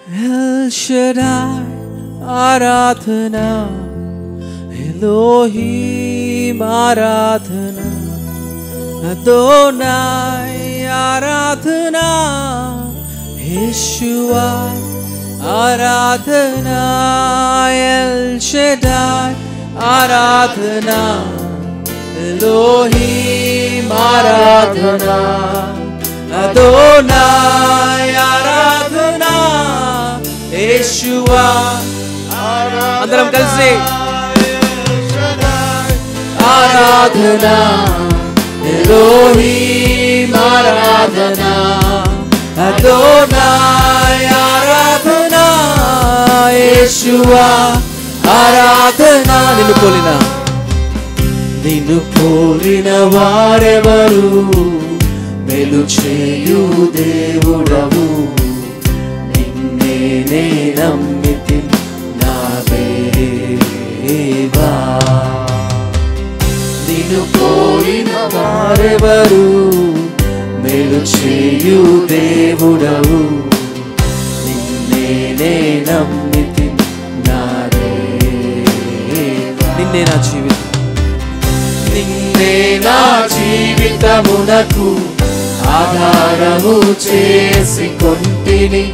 El Shaddai आराधना, Elohim आराधना, Adonai आराधना, Yeshua आराधना, El Shaddai आराधना, Elohim आराधना, Adonai आराधना, Yeshua అందరం కలిసి आराधना, Elohim आराधना, Adonai आराधना, Yeshua ఆరాధన. నిన్ను పోలిన వారెవరు, మేలు చేయు దేవుడవు, నిన్నే నమ్మితి నా దేవా. నిన్ను పోలిన వారెవరు, మేలు చేయు దేవుడవు, నిన్నే నమ్మితి నా దేవా. నిన్నే నా జీవితం, నిన్నే నా జీవితమునకు ఆధారము చేసి కొంటిని,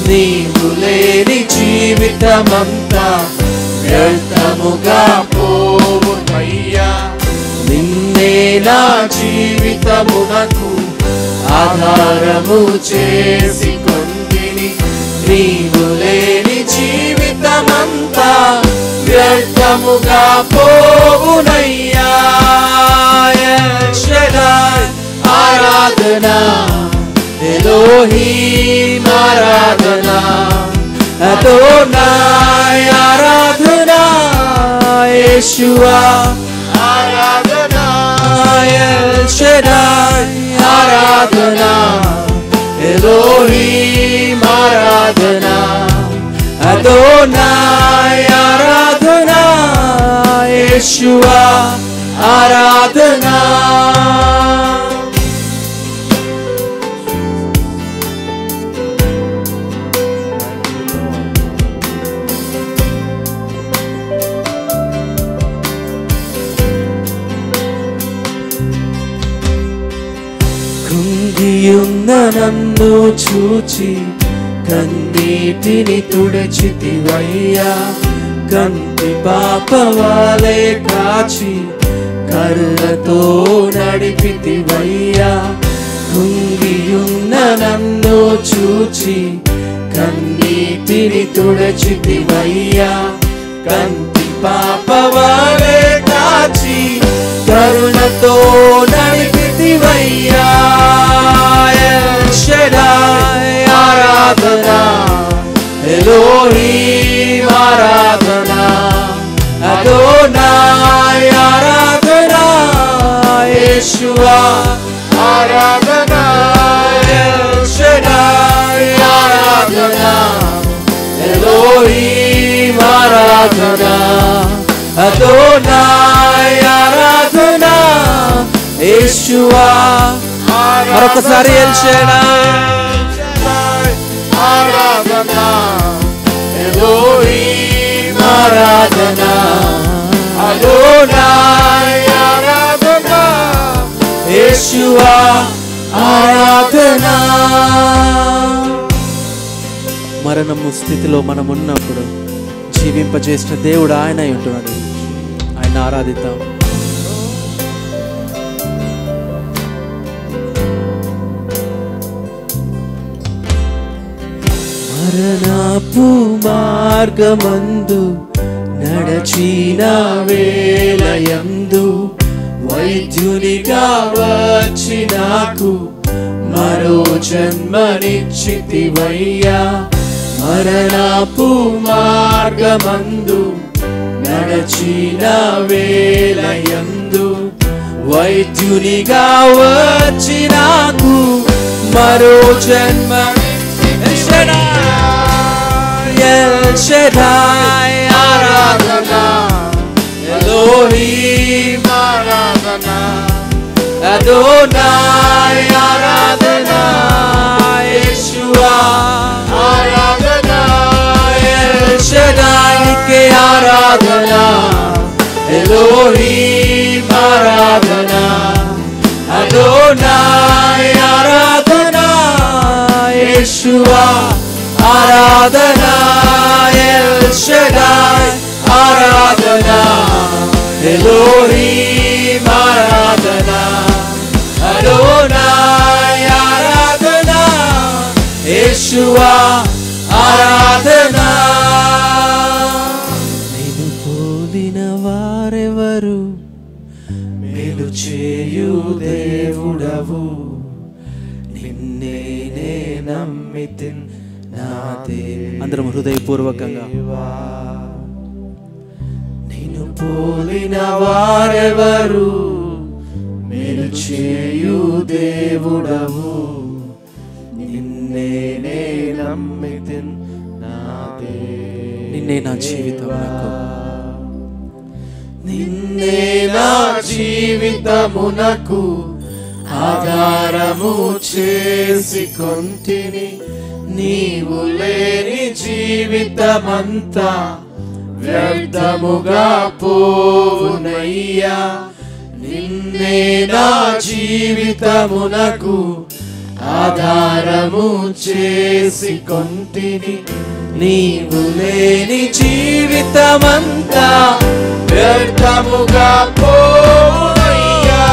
నీవు లేని జీవితమంతా వ్యర్థముగా పోవునయ్యా. నిన్నే నా జీవితమునకు ఆధారము చేసి కొంటిని, నీవు లేని జీవితమంతా వ్యర్థముగా పోవునయ్యా. El Shaddai आराधना, Elohim आराधना, Adonai आराधना, Yeshua आराधना. El Shaddai आराधना, Elohim आराधना, Adonai आराधना, Yeshua आराधना. కృంగియున్న నన్ను చూచి కన్నీటిని తుడిచితివయ్యా. కంటి పాపవాలే కాచి కర్రతో నడిపితివయ్యా. కృంగియున్న నన్ను చూచి కన్నీటిని తుడిచితివయ్యా. కంటి పాపవాలే కాచి కరుణతో నడిపితివయ్యా. El Shaddai आराधना, Elohim आराधना, Adonai आराधना, Yeshua आराधना. El Shaddai आराधना, Elohim आराधना, Adonai आराधना, Yeshua. మరొకసారి El Shaddai आराधना, Elohim आराधना, Adonai आराधना, Yeshua ఆరాధన. మరణము స్థితిలో మనం ఉన్నప్పుడు జీవింపజేసిన దేవుడు ఆయన అయి ఉంటున్నాడు. ఆయన ఆరాధిద్దాం. మరణపు మార్గమందు నడచిన వేళయందు వైద్యునిగా వచ్చి నాకు మరో జన్మనిచ్చితివయ్యా. మరణపు మార్గమందు నడచిన వేళయందు వైద్యునిగా వచ్చి నాకు మరో జన్మ. El Shaddai आराधना, Elohim आराधना, Adonai आराधना, Yeshua आराधना. యేషువా ఆరాధనా, ఎల్ షడాయ్ ఆరాధనా, ఎలోహీం ఆరాధనా, అడోనాయ్ ఆరాధనా, యేషువా ఆరాధనా. నిన్ను పోలిన వారెవరు, మేలు చేయు దేవుడవు, నిన్నే నే నమ్మితిన్ నా దేవా. అందరం హృదయపూర్వకంగా నిన్ను పోలిన వారెవరు, మేలు చేయు దేవుడవు, నిన్నే నే నమ్మితిన్ నా దేవా. నిన్నే నా జీవితమునకు, నిన్నే నా జీవితమునకు ఆధారము చేసి కొంటిని, నీవు లేని జీవితమంతా వ్యర్థముగా పోవునయ్యా. నిన్నే నా జీవితమునకు ఆధారము చేసి కొంటిని, నీవు లేని జీవితమంతా వ్యర్థముగా పోవునయ్యా.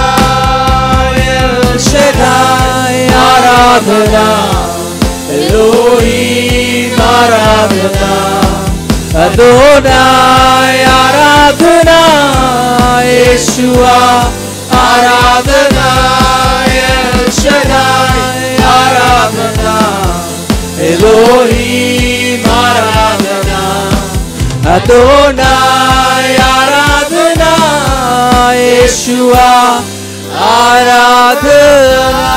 ఎల్ షడాయ్ ఆరాధనా, ఎలోహీం ఆరాధనా, అదోనాయ్ ఆరాధనా, యేషువా ఆరాధనా, ఎల్ షడాయ్ ఆరాధనా, ఎలోహీం ఆరాధనా, అదోనాయ్ ఆరాధనా, యేషువా ఆరాధనా.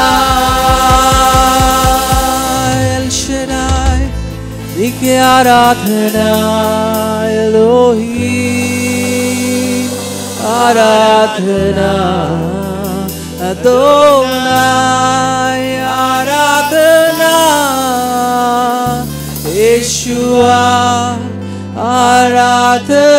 ఎల్ షడాయ్ నీకే ఆరాధనా, ఎలోహీం ఆరాధనా, అదోనాయ్ ఆరాధనా, యేషువా ఆరాధనా.